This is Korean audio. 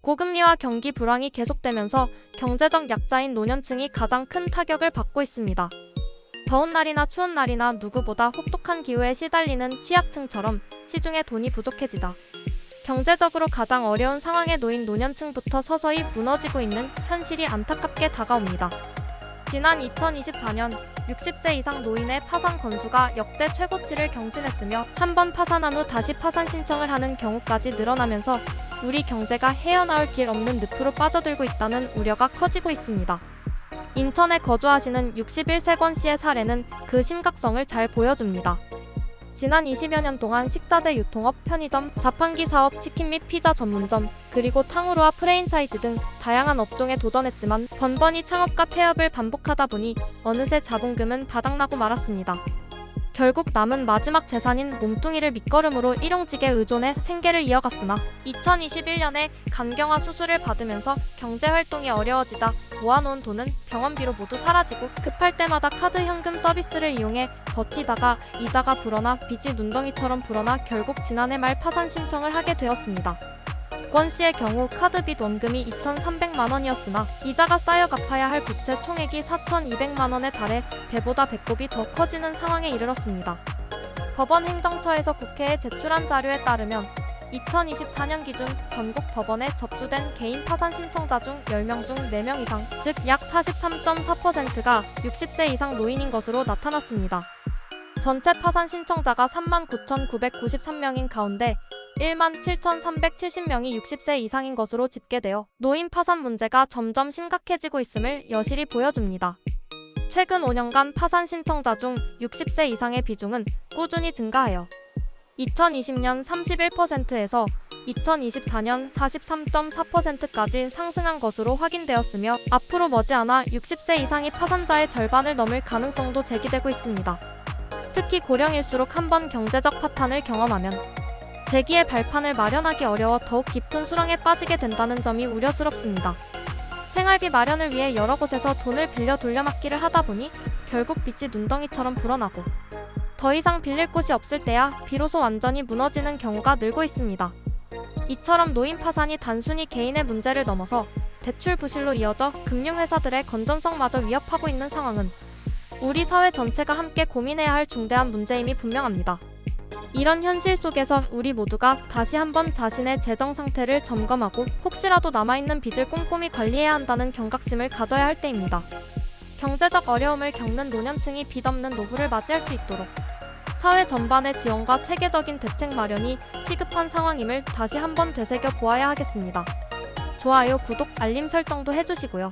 고금리와 경기 불황이 계속되면서 경제적 약자인 노년층이 가장 큰 타격을 받고 있습니다. 더운 날이나 추운 날이나 누구보다 혹독한 기후에 시달리는 취약층처럼 시중에 돈이 부족해지다 경제적으로 가장 어려운 상황에 놓인 노년층부터 서서히 무너지고 있는 현실이 안타깝게 다가옵니다. 지난 2024년 60세 이상 노인의 파산 건수가 역대 최고치를 경신했으며 한 번 파산한 후 다시 파산 신청을 하는 경우까지 늘어나면서 우리 경제가 헤어나올 길 없는 늪으로 빠져들고 있다는 우려가 커지고 있습니다. 인천에 거주하시는 61세 권 씨의 사례는 그 심각성을 잘 보여줍니다. 지난 20여 년 동안 식자재 유통업, 편의점, 자판기 사업, 치킨 및 피자 전문점, 그리고 탕후루와 프랜차이즈 등 다양한 업종에 도전했지만 번번이 창업과 폐업을 반복하다 보니 어느새 자본금은 바닥나고 말았습니다. 결국 남은 마지막 재산인 몸뚱이를 밑거름으로 일용직에 의존해 생계를 이어갔으나 2021년에 간경화 수술을 받으면서 경제활동이 어려워지자 모아놓은 돈은 병원비로 모두 사라지고 급할 때마다 카드 현금 서비스를 이용해 버티다가 이자가 불어나 빚이 눈덩이처럼 불어나 결국 지난해 말 파산 신청을 하게 되었습니다. 권 씨의 경우 카드빚 원금이 2,300만 원이었으나 이자가 쌓여 갚아야 할 부채 총액이 4,200만 원에 달해 배보다 배꼽이 더 커지는 상황에 이르렀습니다. 법원 행정처에서 국회에 제출한 자료에 따르면 2024년 기준 전국 법원에 접수된 개인 파산 신청자 중 10명 중 4명 이상, 즉 약 43.4%가 60세 이상 노인인 것으로 나타났습니다. 전체 파산 신청자가 39,993명인 가운데 17,370명이 60세 이상인 것으로 집계되어 노인 파산 문제가 점점 심각해지고 있음을 여실히 보여줍니다. 최근 5년간 파산 신청자 중 60세 이상의 비중은 꾸준히 증가하여 2020년 31%에서 2024년 43.4%까지 상승한 것으로 확인되었으며 앞으로 머지않아 60세 이상이 파산자의 절반을 넘을 가능성도 제기되고 있습니다. 특히 고령일수록 한번 경제적 파탄을 경험하면 재기의 발판을 마련하기 어려워 더욱 깊은 수렁에 빠지게 된다는 점이 우려스럽습니다. 생활비 마련을 위해 여러 곳에서 돈을 빌려 돌려막기를 하다 보니 결국 빚이 눈덩이처럼 불어나고 더 이상 빌릴 곳이 없을 때야 비로소 완전히 무너지는 경우가 늘고 있습니다. 이처럼 노인 파산이 단순히 개인의 문제를 넘어서 대출 부실로 이어져 금융회사들의 건전성마저 위협하고 있는 상황은 우리 사회 전체가 함께 고민해야 할 중대한 문제임이 분명합니다. 이런 현실 속에서 우리 모두가 다시 한번 자신의 재정 상태를 점검하고 혹시라도 남아있는 빚을 꼼꼼히 관리해야 한다는 경각심을 가져야 할 때입니다. 경제적 어려움을 겪는 노년층이 빚 없는 노후를 맞이할 수 있도록 사회 전반의 지원과 체계적인 대책 마련이 시급한 상황임을 다시 한번 되새겨 보아야 하겠습니다. 좋아요, 구독, 알림 설정도 해주시고요.